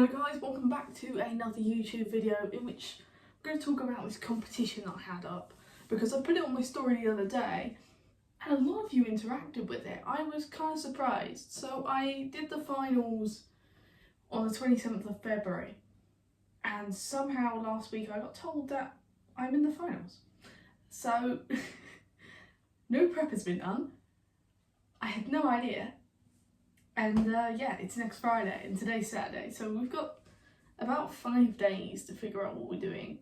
Hi guys, welcome back to another YouTube video in which I'm going to talk about this competition I had up, because I put it on my story the other day and a lot of you interacted with it. I was kind of surprised. So I did the finals on the 27th of February and somehow last week I got told that I'm in the finals. So no prep has been done. I had no idea. And yeah, it's next Friday and today's Saturday, so we've got about 5 days to figure out what we're doing.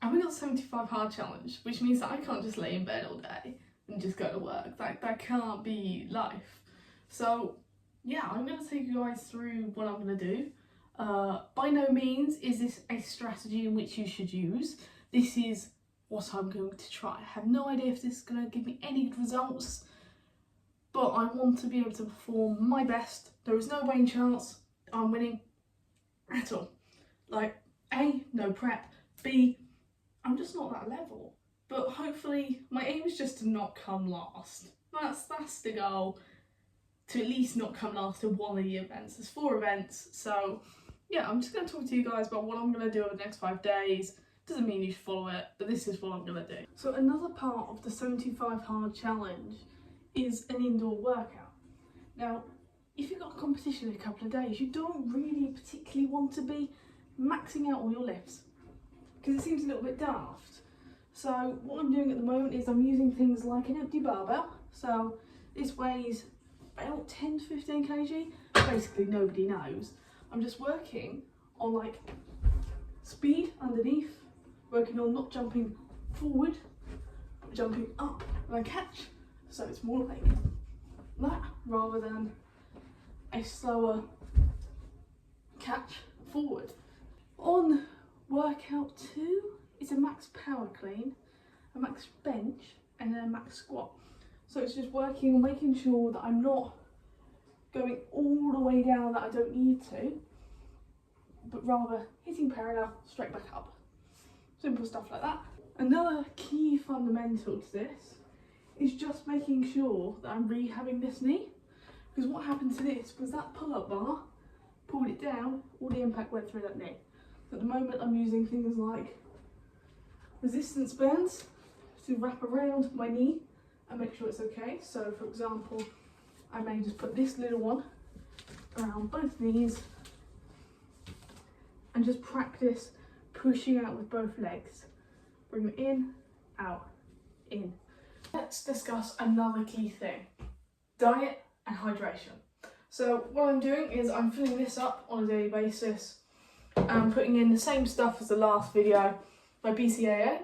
And we got 75 hard challenge, which means that I can't just lay in bed all day and just go to work. That can't be life. So yeah, I'm going to take you guys through what I'm going to do. By no means is this a strategy in which you should use. This is what I'm going to try. I have no idea if this is going to give me any good results, but I want to be able to perform my best. There is no way chance I'm winning at all. Like, A, no prep, B, I'm just not that level. But hopefully, my aim is just to not come last. That's the goal, to at least not come last in one of the events. There's 4 events, so yeah, I'm just going to talk to you guys about what I'm going to do over the next 5 days. Doesn't mean you should follow it, but this is what I'm going to do. So another part of the 75 hard challenge is an indoor workout. Now, if you've got a competition in a couple of days, you don't really particularly want to be maxing out all your lifts because it seems a little bit daft. So what I'm doing at the moment is I'm using things like an empty barbell. So this weighs about 10 to 15 kg. Basically nobody knows. I'm just working on like speed underneath, working on not jumping forward, but jumping up when I catch. So it's more like that rather than a slower catch forward. On workout 2, it's a max power clean, a max bench and then a max squat. So it's just working on making sure that I'm not going all the way down that I don't need to, but rather hitting parallel, straight back up. Simple stuff like that. Another key fundamental to this is just making sure that I'm rehabbing this knee, because what happened to this was that pull-up bar pulled it down, all the impact went through that knee. So at the moment I'm using things like resistance bands to wrap around my knee and make sure it's okay. So for example, I may just put this little one around both knees and just practice pushing out with both legs. Bring it in, out, in. Let's discuss another key thing, diet and hydration. So what I'm doing is I'm filling this up on a daily basis. I'm putting in the same stuff as the last video, my BCAA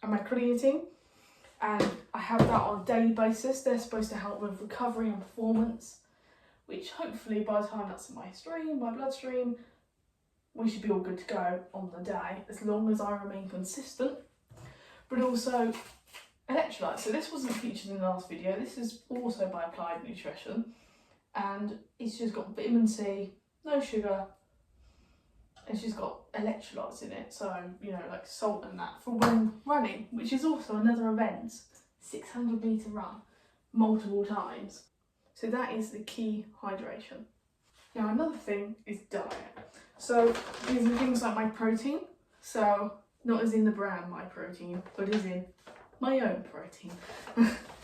and my creatine, and I have that on a daily basis. They're supposed to help with recovery and performance, which hopefully by the time that's in my stream, my bloodstream, we should be all good to go on the day, as long as I remain consistent. But also electrolytes. So this wasn't featured in the last video. This is also by Applied Nutrition, and it's just got vitamin C, no sugar, and she's got electrolytes in it. So, you know, like salt and that for when running, which is also another event, 600 metre run, multiple times. So that is the key hydration. Now another thing is diet. So these are things like my protein. So not as in the brand My Protein, but as in my own protein.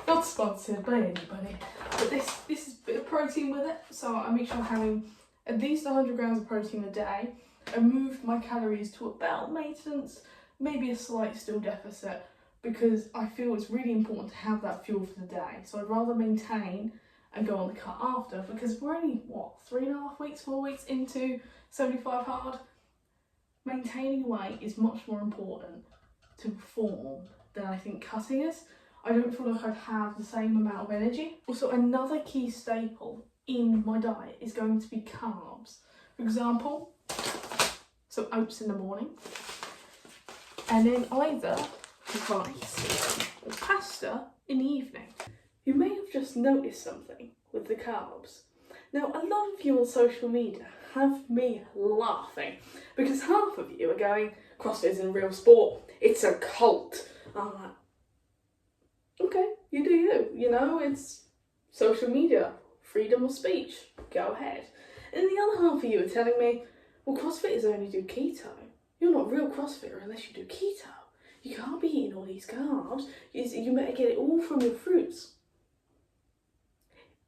Not sponsored by anybody, but this is a bit of protein with it. So I make sure I'm having at least 100 grams of protein a day. I moved my calories to about maintenance, maybe a slight still deficit, because I feel it's really important to have that fuel for the day. So I'd rather maintain and go on the cut after, because we're only, what, 3.5 weeks, 4 weeks into 75 hard. Maintaining weight is much more important to perform than I think cutting is. I don't feel like I'd have the same amount of energy. Also, another key staple in my diet is going to be carbs. For example, so oats in the morning, and then either rice or pasta in the evening. You may have just noticed something with the carbs. Now, a lot of you on social media have me laughing because half of you are going, CrossFit isn't a real sport, it's a cult. I'm like, okay, you do you know, it's social media, freedom of speech, go ahead. And the other half of you are telling me, well, CrossFitters only do keto. You're not a real CrossFitter unless you do keto. You can't be eating all these carbs. You better get it all from your fruits.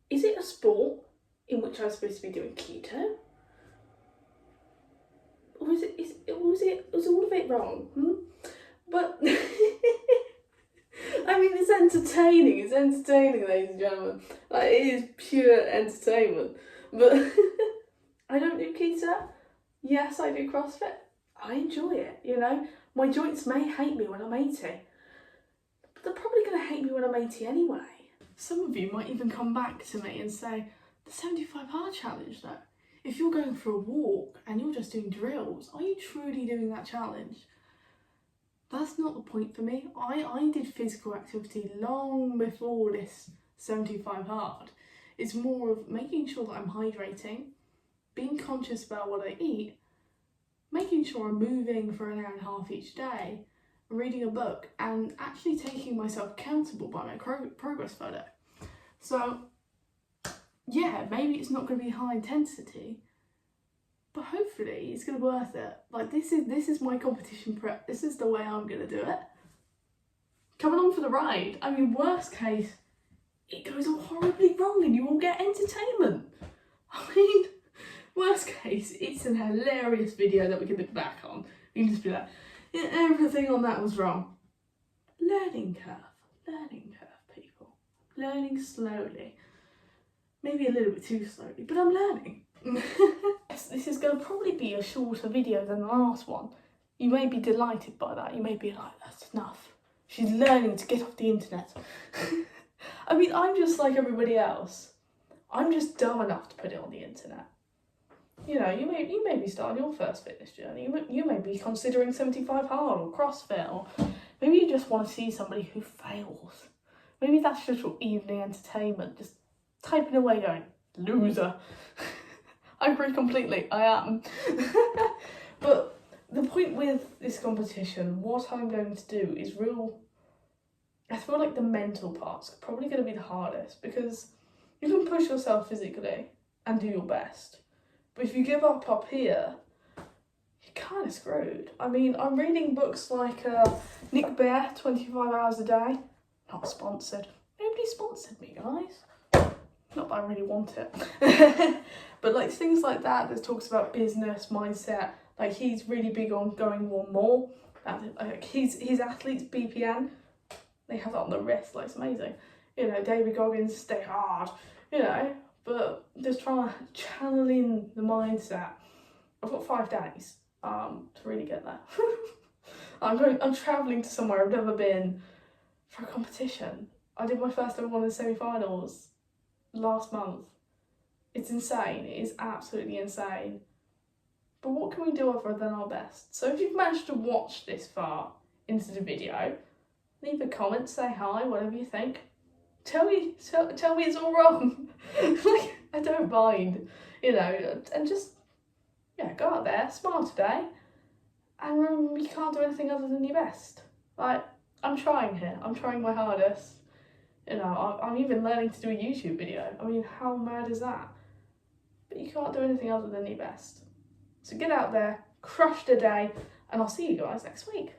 Is it a sport in which I'm supposed to be doing keto? Or was all of it wrong? But I mean, it's entertaining. It's entertaining, ladies and gentlemen. Like, it is pure entertainment. But I don't do keto. Yes, I do CrossFit. I enjoy it, you know. My joints may hate me when I'm 80, but they're probably going to hate me when I'm 80 anyway. Some of you might even come back to me and say, the 75 hard challenge though. If you're going for a walk and you're just doing drills, are you truly doing that challenge? That's not the point for me. I did physical activity long before this 75 hard. It's more of making sure that I'm hydrating, being conscious about what I eat, making sure I'm moving for an hour and a half each day, reading a book, and actually taking myself accountable by my progress photo. So, yeah, maybe it's not going to be high intensity, but hopefully it's going to be worth it. Like, this is my competition prep. This is the way I'm going to do it. Come along for the ride. I mean, worst case, it goes all horribly wrong and you all get entertainment. I mean, worst case, it's an hilarious video that we can look back on. We can just be like, yeah, everything on that was wrong. Learning curve, people. Learning slowly. Maybe a little bit too slowly, but I'm learning. This is going to probably be a shorter video than the last one. You may be delighted by that. You may be like, that's enough. She's learning to get off the internet. I mean, I'm just like everybody else. I'm just dumb enough to put it on the internet. You know, you may be starting your first fitness journey. You may be considering 75 hard or CrossFit, or maybe you just want to see somebody who fails. Maybe that's just your evening entertainment, just typing away going, loser. I agree completely, I am. But the point with this competition, what I'm going to do is I feel like the mental part's probably going to be the hardest, because you can push yourself physically and do your best. But if you give up here, you're kind of screwed. I mean, I'm reading books like Nick Bare, 25 Hours a Day. Not sponsored. Nobody sponsored me, guys. Not that I really want it. But like things like that talks about business, mindset. Like, he's really big on going one more. Like his athletes, BPN, they have that on the wrist. Like, it's amazing. You know, David Goggins, stay hard. You know. But just trying to channel in the mindset. I've got 5 days to really get there. I'm travelling to somewhere I've never been for a competition. I did my first ever one in the semi-finals last month. It's insane. It is absolutely insane. But what can we do other than our best? So if you've managed to watch this far into the video, leave a comment, say hi, whatever you think. Tell me it's all wrong. Like, I don't mind, you know, and just, yeah, go out there, smile today, and remember, you can't do anything other than your best. Like, I'm trying here, I'm trying my hardest, you know, I'm even learning to do a YouTube video. I mean, how mad is that? But you can't do anything other than your best. So get out there, crush the day, and I'll see you guys next week.